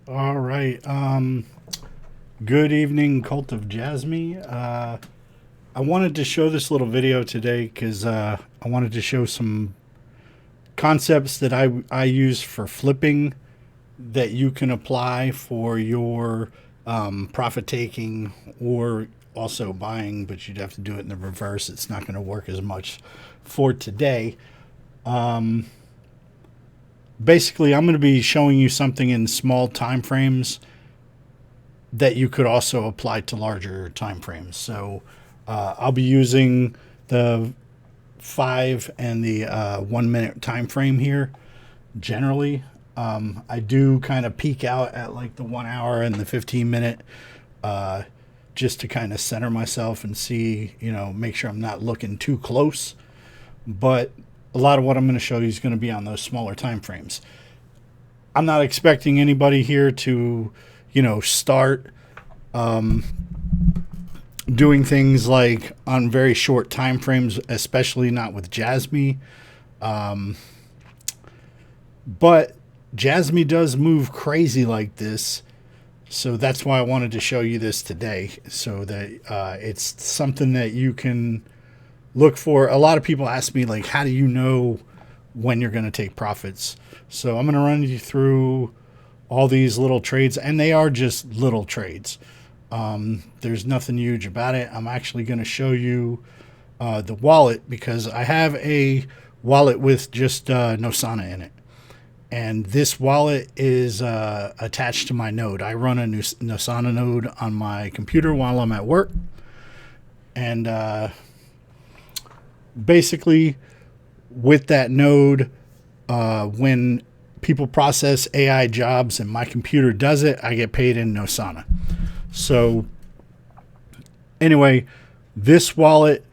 All right. Good evening, Cult of Jasmine. I wanted to show this little video today because I wanted to show some concepts that I use for flipping that you can apply for your profit taking or also buying, but you'd have to do it in the reverse. It's not going to work as much for today. Basically, I'm going to be showing you something in small time frames that you could also apply to larger time frames. So I'll be using the 5 and the 1 minute time frame here generally. I do kind of peak out at like the 1 hour and the 15 minute just to kind of center myself and see, make sure I'm not looking too close. But a lot of what I'm going to show you is going to be on those smaller time frames. I'm not expecting anybody here to, start doing things like on very short time frames, especially not with Jasmy. But Jasmy does move crazy like this. So that's why I wanted to show you this today so that it's something that you can look for. A lot of people ask me, like, how do you know when you're going to take profits? So I'm going to run you through all these little trades, and they are just little trades. There's nothing huge about it. I'm actually going to show you the wallet because I have a wallet with just Nosana in it. And this wallet is attached to my node. I run a Nosana node on my computer while I'm at work. And basically, with that node, when people process AI jobs and my computer does it, I get paid in Nosana. So anyway, this wallet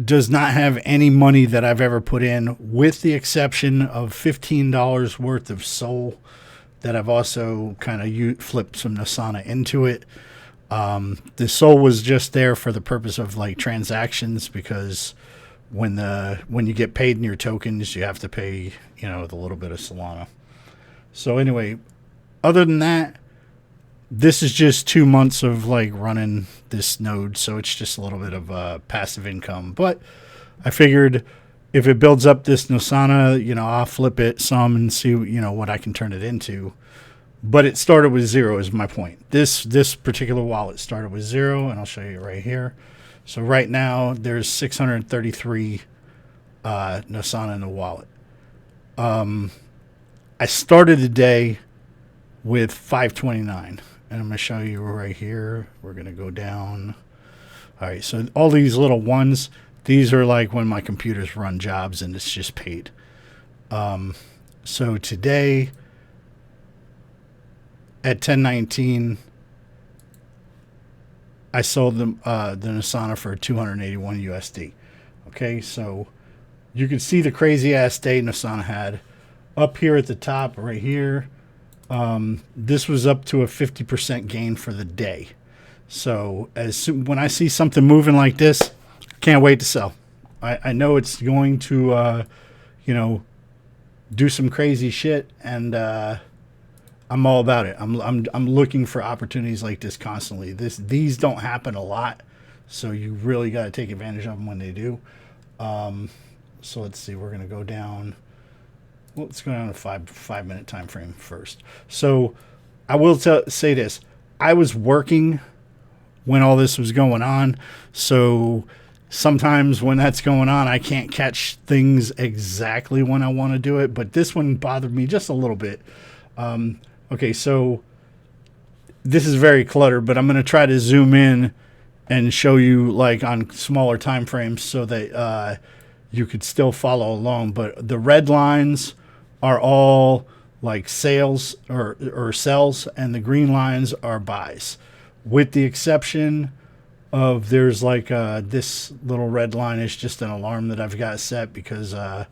does not have any money that I've ever put in, with the exception of $15 worth of Sol that I've also kind of flipped some Nosana into it. The Sol was just there for the purpose of like transactions, because when you get paid in your tokens, you have to pay, the little bit of Solana. So anyway, other than that, this is just 2 months of like running this node, so it's just a little bit of passive income. But I figured if it builds up this Nosana, I'll flip it some and see, what I can turn it into. But it started with 0 is my point. This particular wallet started with 0, and I'll show you right here. So right now there's 633 Nosana in the wallet. I started the day with 529. And I'm going to show you right here. We're going to go down. All right, so all these little ones, these are like when my computers run jobs and it's just paid. So today at 10:19, I sold the Nosana for 281 USD. Okay, so you can see the crazy ass day Nosana had up here at the top right here. This was up to a 50% gain for the day. So when I see something moving like this, can't wait to sell. I know it's going to, do some crazy shit, and I'm all about it. I'm looking for opportunities like this constantly. These don't happen a lot, so you really got to take advantage of them when they do. So let's see. We're gonna go down. Well, let's go down to 5 minute time frame first. So I will say this. I was working when all this was going on. So sometimes when that's going on, I can't catch things exactly when I want to do it. But this one bothered me just a little bit. Okay, so this is very cluttered, but I'm going to try to zoom in and show you like on smaller time frames so that you could still follow along. But the red lines are all like sales or sells, and the green lines are buys, with the exception of there's like this little red line is just an alarm that I've got set because I'm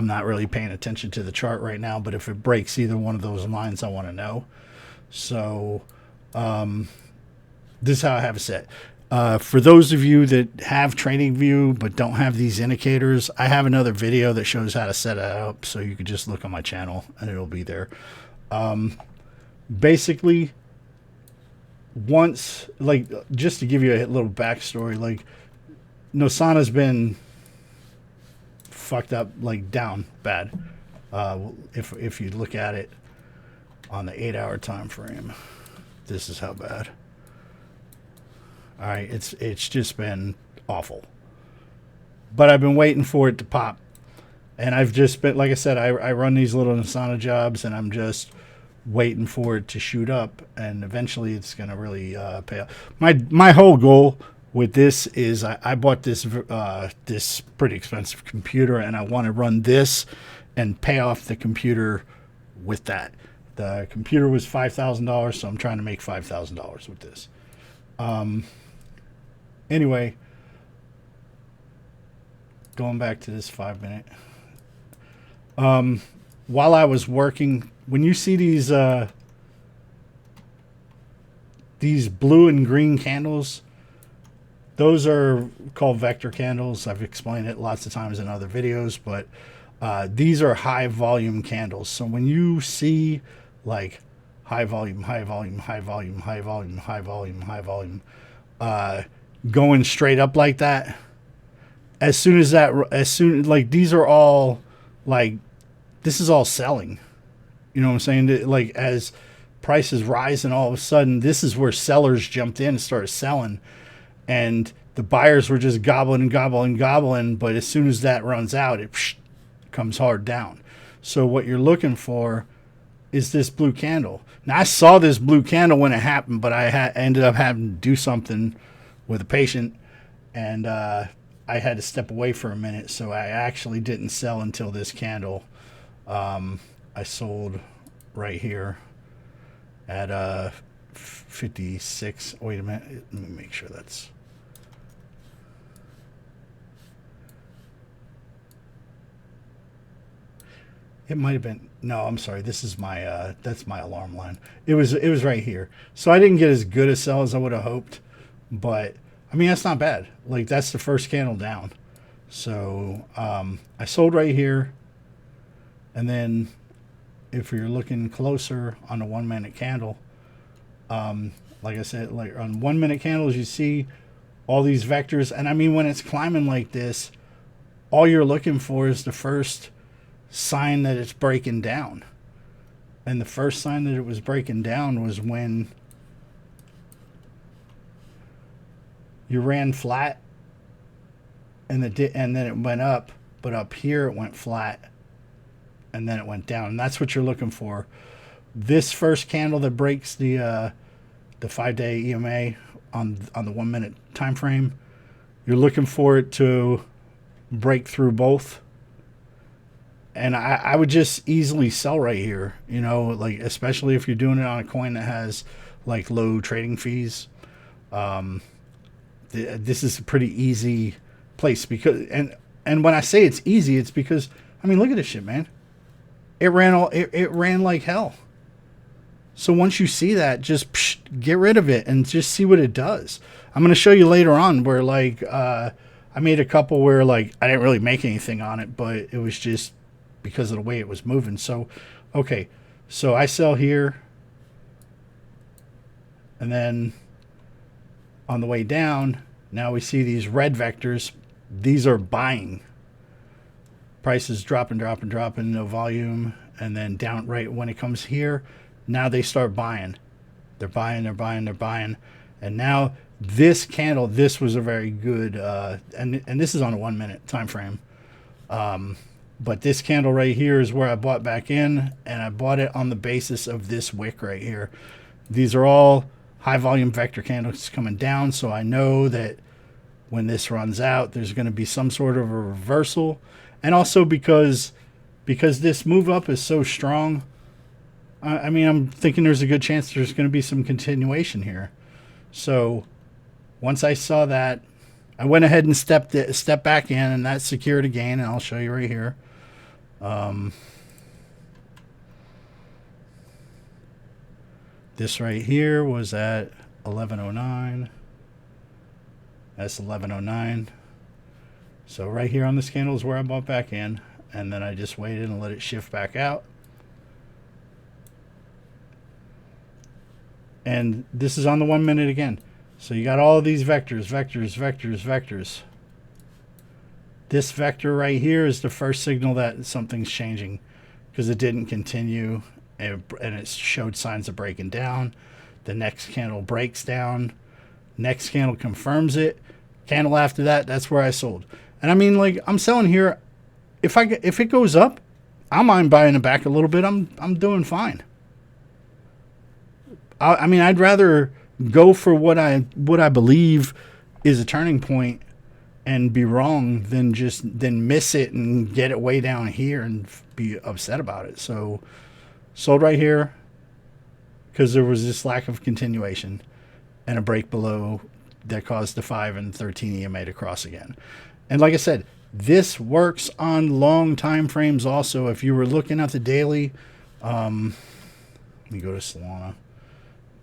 not really paying attention to the chart right now. But if it breaks either one of those lines, I want to know. So this is how I have it set. For those of you that have TradingView but don't have these indicators, I have another video that shows how to set it up, so you could just look on my channel and it'll be there. basically, once, like, just to give you a little backstory, like, Nosana's been fucked up, like, down bad. If you look at it on the 8-hour time frame, this is how bad. All right, it's just been awful. But I've been waiting for it to pop, and I've just been, like I said, I run these little Nosana jobs, and I'm just waiting for it to shoot up, and eventually it's gonna really pay off. My whole goal with this is I bought this this pretty expensive computer, and I want to run this and pay off the computer with that. The computer was $5,000, so I'm trying to make $5,000 with this. Anyway, going back to this 5 minute. While I was working, when you see these blue and green candles, those are called vector candles. I've explained it lots of times in other videos, but these are high volume candles. So when you see like high volume, high volume, high volume, high volume, high volume, high volume, going straight up like that, like these are all like, this is all selling. You know what I'm saying? Like, as prices rise and all of a sudden, this is where sellers jumped in and started selling. And the buyers were just gobbling and gobbling and gobbling. But as soon as that runs out, it comes hard down. So what you're looking for is this blue candle. Now, I saw this blue candle when it happened, but I ended up having to do something with a patient. And I had to step away for a minute. So I actually didn't sell until this candle. I sold right here at 56. Wait a minute. Let me make sure that's. It might have been. No, I'm sorry. This is my that's my alarm line. It was right here. So I didn't get as good a sell as I would have hoped, but I mean, that's not bad. Like, that's the first candle down. So I sold right here. And then if you're looking closer on a 1 minute candle, like I said, like on 1 minute candles, you see all these vectors. And I mean, when it's climbing like this, all you're looking for is the first sign that it's breaking down. And the first sign that it was breaking down was when you ran flat and then it went up, but up here it went flat. And then it went down, and that's what you're looking for. This first candle that breaks the 5-day EMA on the 1 minute time frame, you're looking for it to break through both. And I would just easily sell right here, you know, like, especially if you're doing it on a coin that has like low trading fees. This is a pretty easy place, because and when I say it's easy, it's because, I mean, look at this shit, man. It ran like hell. So once you see that, just get rid of it and just see what it does. I'm going to show you later on where, like, I made a couple where, like, I didn't really make anything on it, but it was just because of the way it was moving. So, okay, so I sell here, and then on the way down, now we see these red vectors. These are buying. Prices dropping, no volume, and then down right when it comes here, now they start buying. They're buying, and now this candle, this was a very good, and this is on a 1 minute time frame. But this candle right here is where I bought back in, and I bought it on the basis of this wick right here. These are all high volume vector candles coming down, so I know that when this runs out, there's going to be some sort of a reversal. And also because this move up is so strong, I mean, I'm thinking there's a good chance there's going to be some continuation here. So once I saw that, I went ahead and stepped back in, and that secured a gain, and I'll show you right here. This right here was at 1109. That's 1109. So right here on this candle is where I bought back in, and then I just waited and let it shift back out. And this is on the 1 minute again. So you got all these vectors, vectors, vectors, vectors. This vector right here is the first signal that something's changing, because it didn't continue and it showed signs of breaking down. The next candle breaks down. Next candle confirms it. Candle after that, that's where I sold. And I mean, like, I'm selling here. If it goes up, I don't mind buying it back a little bit. I'm doing fine. I mean, I'd rather go for what I believe is a turning point and be wrong than miss it and get it way down here and be upset about it. So sold right here because there was this lack of continuation and a break below that caused the 5 and 13 EMA to cross again. And like I said, this works on long time frames also. If you were looking at the daily, let me go to Solana,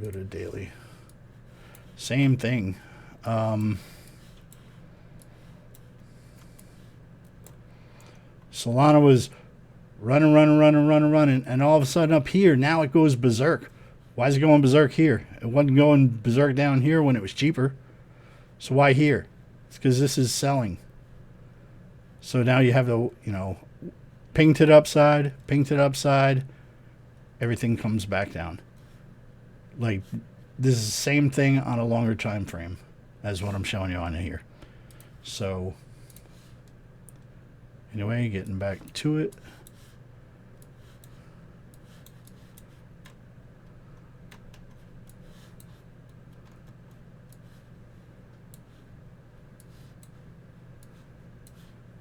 go to daily. Same thing. Solana was running, and all of a sudden up here, now it goes berserk. Why is it going berserk here? It wasn't going berserk down here when it was cheaper. So why here? It's because this is selling. So now you have the, ping to the upside, everything comes back down. Like, this is the same thing on a longer time frame as what I'm showing you on here. So anyway, getting back to it.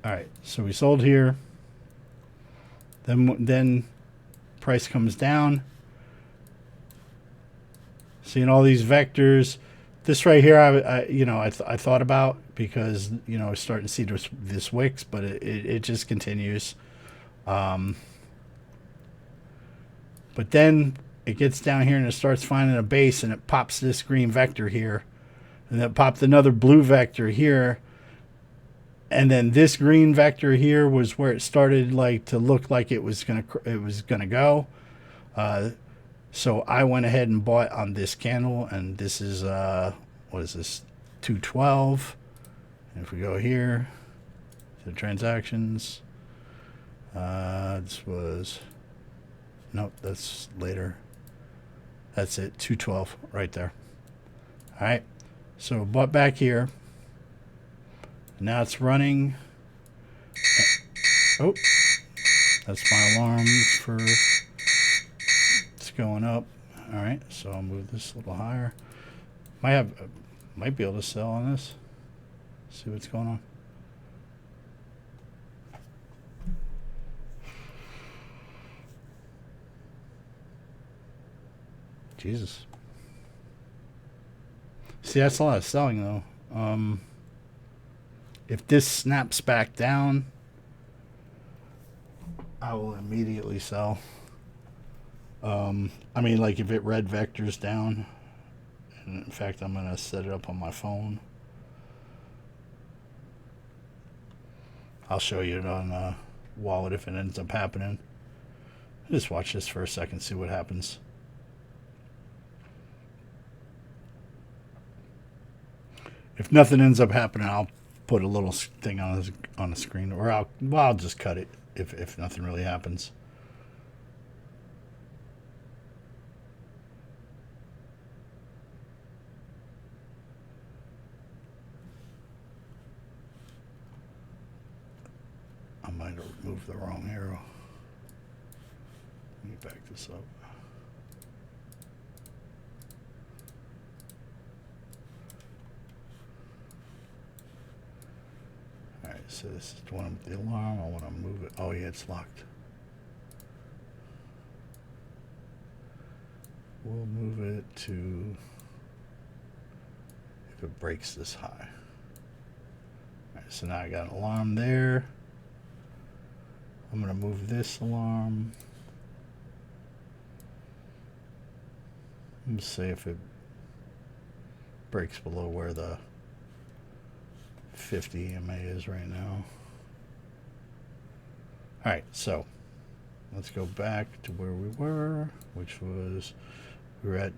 All right, so we sold here. Then price comes down. Seeing all these vectors. This right here, I thought about because it's starting to see this wicks, but it just continues. But then it gets down here and it starts finding a base, and it pops this green vector here, and then it popped another blue vector here. And then this green vector here was where it started like to look like it was gonna go. So I went ahead and bought on this candle, and this is what is this? 212. And if we go here to transactions, this was that's later. That's it, 212 right there. All right, so bought back here. Now it's running. Oh, that's my alarm for it's going up. All right, so I'll move this a little higher. Might be able to sell on this. See what's going on. Jesus. See, that's a lot of selling though. If this snaps back down, I will immediately sell. I mean, like if it red vectors down, and in fact, I'm going to set it up on my phone. I'll show you it on wallet if it ends up happening. Just watch this for a second, see what happens. If nothing ends up happening, I'll put a little thing on the screen, or I'll just cut it if nothing really happens. I might have moved the wrong arrow. Let me back this up. So this is the one with the alarm. I want to move it. Oh yeah, it's locked. We'll move it to if it breaks this high. All right, so now I got an alarm there. I'm going to move this alarm. Let's see if it breaks below where the 50 EMA is right now. All right, so let's go back to where we were, which was we were at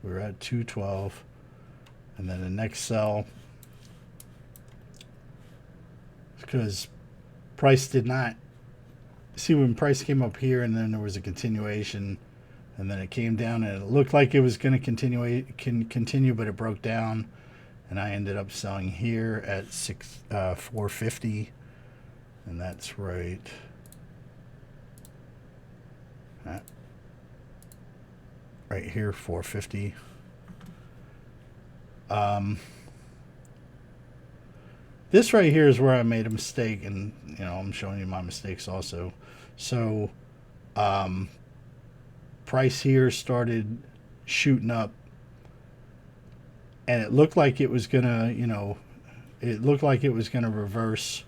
We were at 212, and then the next sell, because price did not see when price came up here, and then there was a continuation, and then it came down, and it looked like it was going to continue, but it broke down, and I ended up selling here at 450, and that's right. Right here, 450. This right here is where I made a mistake, and you know I'm showing you my mistakes also. So, price here started shooting up, and it looked like it was gonna, it looked like it was gonna reverse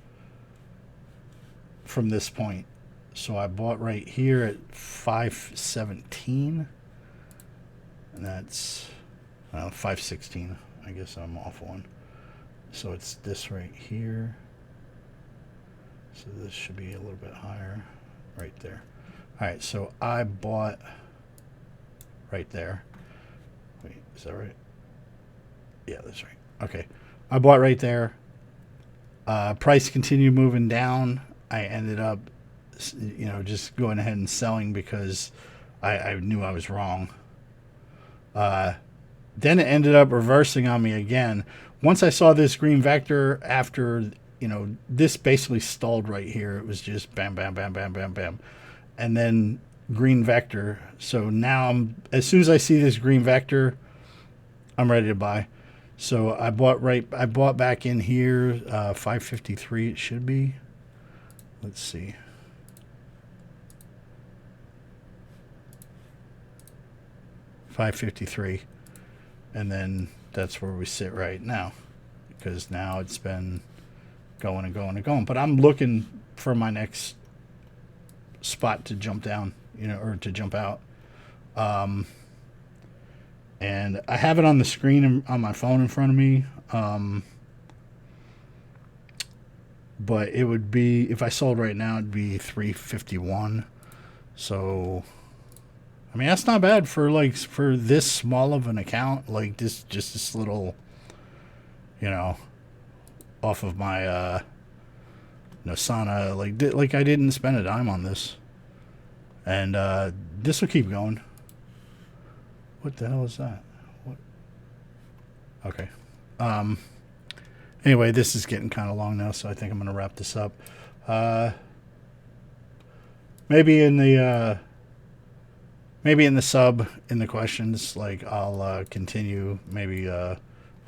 from this point. So I bought right here at 517, and that's 516. I guess I'm off one. So it's this right here. So this should be a little bit higher right there. All right, so I bought right there. Wait, is that right? Yeah, that's right. Okay. I bought right there. Price continued moving down. I ended up, just going ahead and selling because I knew I was wrong. Then it ended up reversing on me again. Once I saw this green vector after, this basically stalled right here. It was just bam, bam, bam, bam, bam, bam. And then green vector. So now as soon as I see this green vector, I'm ready to buy. So I bought back in here, 553 it should be. Let's see. $553. And then that's where we sit right now, because now it's been going and going and going. But I'm looking for my next spot to jump down, or to jump out. And I have it on the screen on my phone in front of me. But it would be, if I sold right now, it'd be 351. So, I mean, that's not bad for this small of an account, like just this little, off of my Nosana. Like I didn't spend a dime on this, and this will keep going. What the hell is that? What? Okay. Anyway, this is getting kind of long now, so I think I'm going to wrap this up. Maybe in the sub, in the questions, I'll continue maybe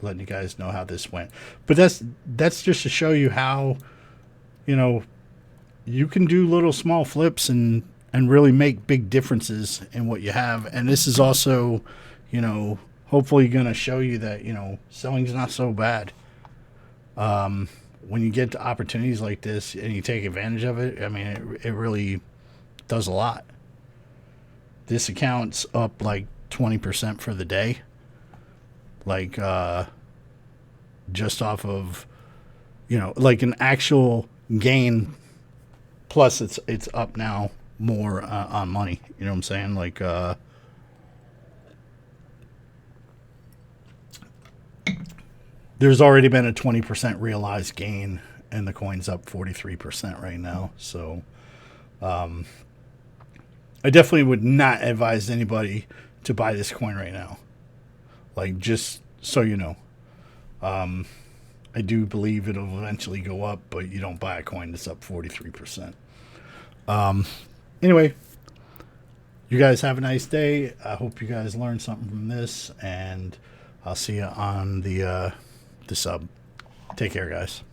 letting you guys know how this went. But that's just to show you how, you can do little small flips and really make big differences in what you have. And this is also, hopefully going to show you that, selling's not so bad. When you get to opportunities like this and you take advantage of it, I mean, it really does a lot. This account's up like 20% for the day. Just off of, like an actual gain. Plus it's up now more on money. You know what I'm saying? There's already been a 20% realized gain, and the coin's up 43% right now. So, I definitely would not advise anybody to buy this coin right now. Just so you know. I do believe it'll eventually go up, but you don't buy a coin that's up 43%. Anyway, you guys have a nice day. I hope you guys learned something from this, and I'll see you on the sub. Take care, guys.